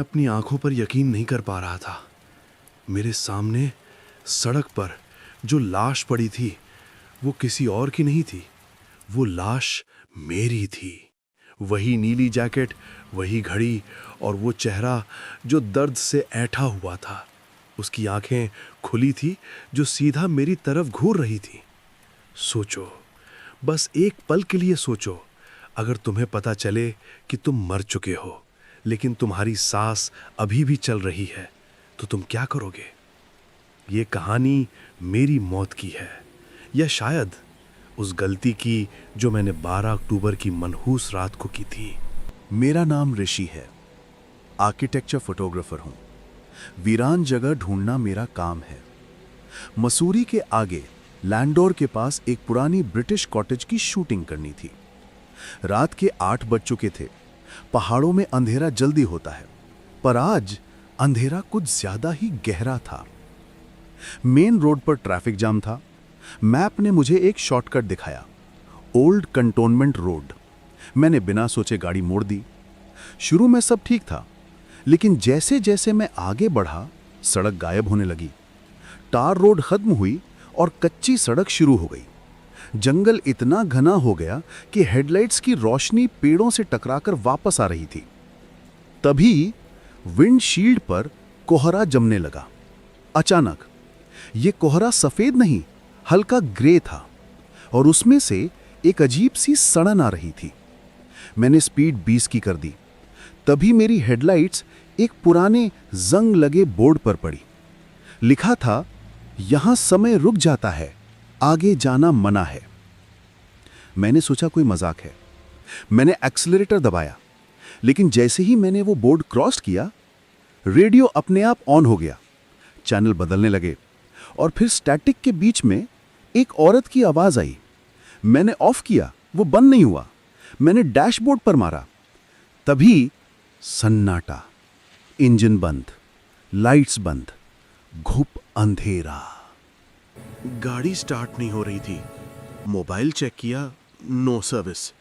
अपनी आंखों पर यकीन नहीं कर पा रहा था। मेरे सामने सड़क पर जो लाश पड़ी थी वो किसी और की नहीं थी, वो लाश मेरी थी। वही नीली जैकेट, वही घड़ी और वो चेहरा जो दर्द से ऐंठा हुआ था। उसकी आंखें खुली थी जो सीधा मेरी तरफ घूर रही थी। सोचो, बस एक पल के लिए सोचो, अगर तुम्हें पता चले कि तुम मर चुके हो लेकिन तुम्हारी सांस अभी भी चल रही है तो तुम क्या करोगे? ये कहानी मेरी मौत की है, या शायद उस गलती की जो मैंने 12 अक्टूबर की मनहूस रात को की थी। मेरा नाम ऋषि है, आर्किटेक्चर फोटोग्राफर हूं। वीरान जगह ढूंढना मेरा काम है। मसूरी के आगे लैंडोर के पास एक पुरानी ब्रिटिश कॉटेज की शूटिंग करनी थी। रात के 8 बज चुके थे। पहाड़ों में अंधेरा जल्दी होता है, पर आज अंधेरा कुछ ज्यादा ही गहरा था। मेन रोड पर ट्रैफिक जाम था। मैप ने मुझे एक शॉर्टकट दिखाया, ओल्ड कंटोनमेंट रोड। मैंने बिना सोचे गाड़ी मोड़ दी। शुरू में सब ठीक था, लेकिन जैसे जैसे मैं आगे बढ़ा सड़क गायब होने लगी। टार रोड खत्म हुई और कच्ची सड़क शुरू हो गई। जंगल इतना घना हो गया कि हेडलाइट्स की रोशनी पेड़ों से टकराकर वापस आ रही थी। तभी विंडशील्ड पर कोहरा जमने लगा। अचानक यह कोहरा सफेद नहीं, हल्का ग्रे था और उसमें से एक अजीब सी सड़न आ रही थी। मैंने स्पीड 20 की कर दी। तभी मेरी हेडलाइट्स एक पुराने जंग लगे बोर्ड पर पड़ी। लिखा था, यहां समय रुक जाता है, आगे जाना मना है। मैंने सोचा कोई मजाक है। मैंने एक्सीलरेटर दबाया, लेकिन जैसे ही मैंने वो बोर्ड क्रॉस किया, रेडियो अपने आप ऑन हो गया। चैनल बदलने लगे और फिर स्टैटिक के बीच में एक औरत की आवाज आई। मैंने ऑफ किया, वो बंद नहीं हुआ। मैंने डैशबोर्ड पर मारा। तभी सन्नाटा, इंजन बंद, लाइट्स बंद, घुप अंधेरा। गाड़ी स्टार्ट नहीं हो रही थी। मोबाइल चेक किया, नो सर्विस।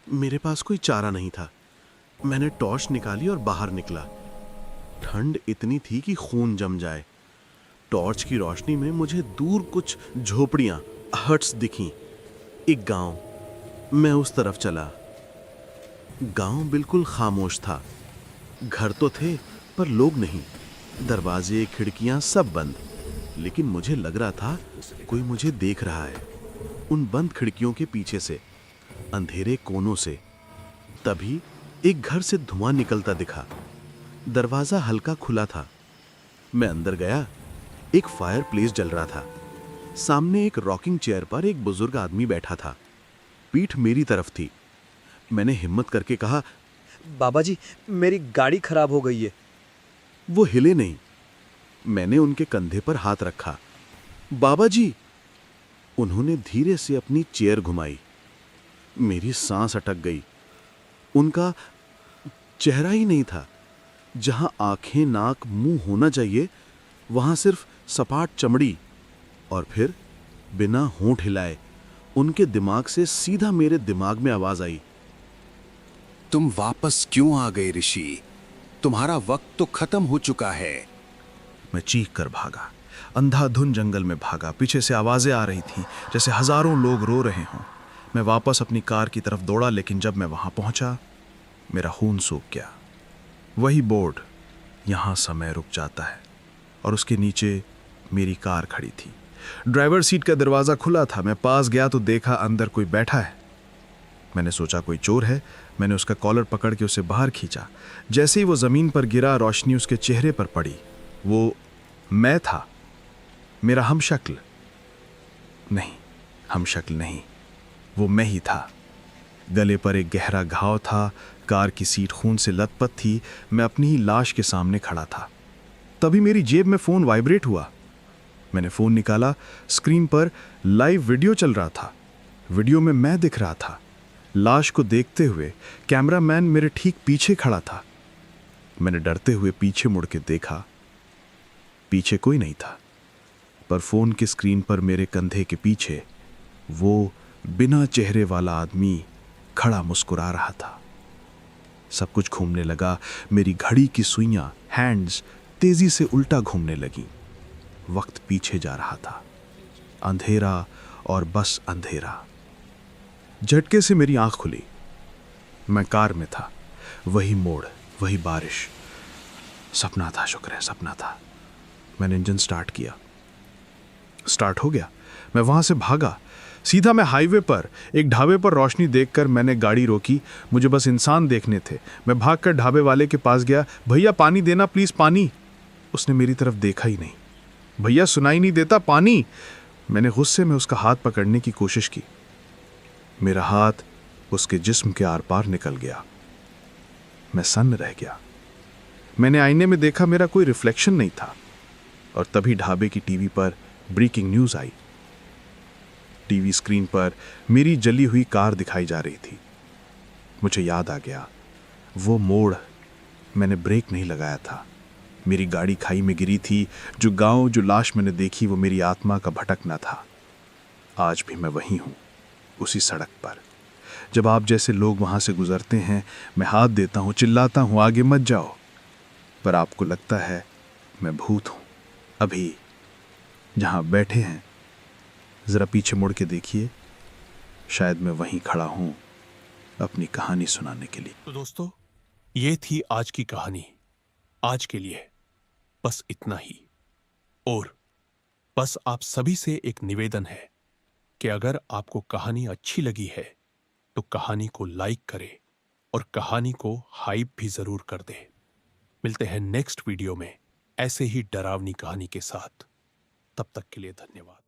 मेरे पास कोई चारा नहीं था। मैंने टॉर्च निकाली और बाहर निकला। ठंड इतनी थी कि खून जम जाए। टॉर्च की रोशनी में मुझे दूर कुछ झोपड़ियां, हट्स दिखीं। एक गांव। मैं उस तरफ चला। गांव बिल्कुल खामोश था। घर तो थे पर लोग नहीं। दरवाजे, खिड़कियां सब बंद। लेकिन मुझे लग रहा था कोई मुझे देख रहा है, उन बंद खिड़कियों के पीछे से, अंधेरे कोनों से। तभी एक घर से धुआं निकलता दिखा। दरवाजा हल्का खुला था। मैं अंदर गया। एक फायर प्लेस जल रहा था। सामने एक रॉकिंग चेयर पर एक बुजुर्ग आदमी बैठा था। पीठ मेरी तरफ थी। मैंने हिम्मत करके कहा, बाबा जी, मेरी गाड़ी खराब हो गई है। वो हिले नहीं। मैंने उनके कंधे पर हाथ रखा। बाबा जी। उन्होंने धीरे से अपनी चेयर घुमाई। मेरी सांस अटक गई। उनका चेहरा ही नहीं था। जहां आंखें, नाक, मुंह होना चाहिए, वहां सिर्फ सपाट चमड़ी। और फिर बिना होंठ हिलाए उनके दिमाग से सीधा मेरे दिमाग में आवाज आई, तुम वापस क्यों आ गए ऋषि? तुम्हारा वक्त तो खत्म हो चुका है। मैं चीख कर भागा। अंधाधुन जंगल में भागा। पीछे से आवाजें आ रही थीं, जैसे हजारों लोग रो रहे हों। मैं वापस अपनी कार की तरफ दौड़ा, लेकिन जब मैं वहां पहुंचा, मेरा खून सूख गया। वही बोर्ड, यहां समय रुक जाता है, और उसके नीचे मेरी कार खड़ी थी। ड्राइवर सीट का दरवाजा खुला था। मैं पास गया तो देखा अंदर कोई बैठा है। मैंने सोचा कोई चोर है। मैंने उसका कॉलर पकड़ के उसे बाहर खींचा। जैसे ही वो जमीन पर गिरा, रोशनी उसके चेहरे पर पड़ी। वो मैं था, मेरा हमशक्ल नहीं, हमशक्ल नहीं, वो मैं ही था। गले पर एक गहरा घाव था। कार की सीट खून से लथपथ थी। मैं अपनी ही लाश के सामने खड़ा था। तभी मेरी जेब में फोन वाइब्रेट हुआ। मैंने फोन निकाला। स्क्रीन पर लाइव वीडियो चल रहा था। वीडियो में मैं दिख रहा था, लाश को देखते हुए। कैमरामैन मेरे ठीक पीछे खड़ा था। मैंने डरते हुए पीछे मुड़ के देखा। पीछे कोई नहीं था, पर फोन की स्क्रीन पर मेरे कंधे के पीछे वो बिना चेहरे वाला आदमी खड़ा मुस्कुरा रहा था। सब कुछ घूमने लगा। मेरी घड़ी की सुइयां, हैंड्स तेजी से उल्टा घूमने लगीं। वक्त पीछे जा रहा था, अंधेरा और बस अंधेरा। झटके से मेरी आंख खुली। मैं कार में था। वही मोड़, वही बारिश। सपना था, शुक्र है सपना था। मैंने इंजन स्टार्ट किया, स्टार्ट हो गया। मैं वहां से भागा सीधा। मैं हाईवे पर एक ढाबे पर रोशनी देखकर मैंने गाड़ी रोकी। मुझे बस इंसान देखने थे। मैं भागकर ढाबे वाले के पास गया। भैया पानी देना प्लीज, पानी। उसने मेरी तरफ देखा ही नहीं। भैया सुनाई नहीं देता, पानी। मैंने गुस्से में उसका हाथ पकड़ने की कोशिश की। मेरा हाथ उसके जिस्म के आर पार निकल गया। मैं सन्न रह गया। मैंने आईने में देखा, मेरा कोई रिफ्लेक्शन नहीं था। और तभी ढाबे की टीवी पर ब्रेकिंग न्यूज आई। टीवी स्क्रीन पर मेरी जली हुई कार दिखाई जा रही थी। मुझे याद आ गया, वो मोड़, मैंने ब्रेक नहीं लगाया था। मेरी गाड़ी खाई में गिरी थी। जो गांव, जो लाश मैंने देखी, वो मेरी आत्मा का भटकना था। आज भी मैं वहीं हूं, उसी सड़क पर। जब आप जैसे लोग वहां से गुजरते हैं, मैं हाथ देता हूं, चिल्लाता हूं, आगे मत जाओ। पर आपको लगता है मैं भूत हूं। अभी जहां बैठे हैं, जरा पीछे मुड़ के देखिए, शायद मैं वहीं खड़ा हूं अपनी कहानी सुनाने के लिए। तो दोस्तों, ये थी आज की कहानी। आज के लिए बस इतना ही। और बस आप सभी से एक निवेदन है कि अगर आपको कहानी अच्छी लगी है तो कहानी को लाइक करें और कहानी को हाइप भी जरूर कर दें। मिलते हैं नेक्स्ट वीडियो में ऐसे ही डरावनी कहानी के साथ। तब तक के लिए धन्यवाद।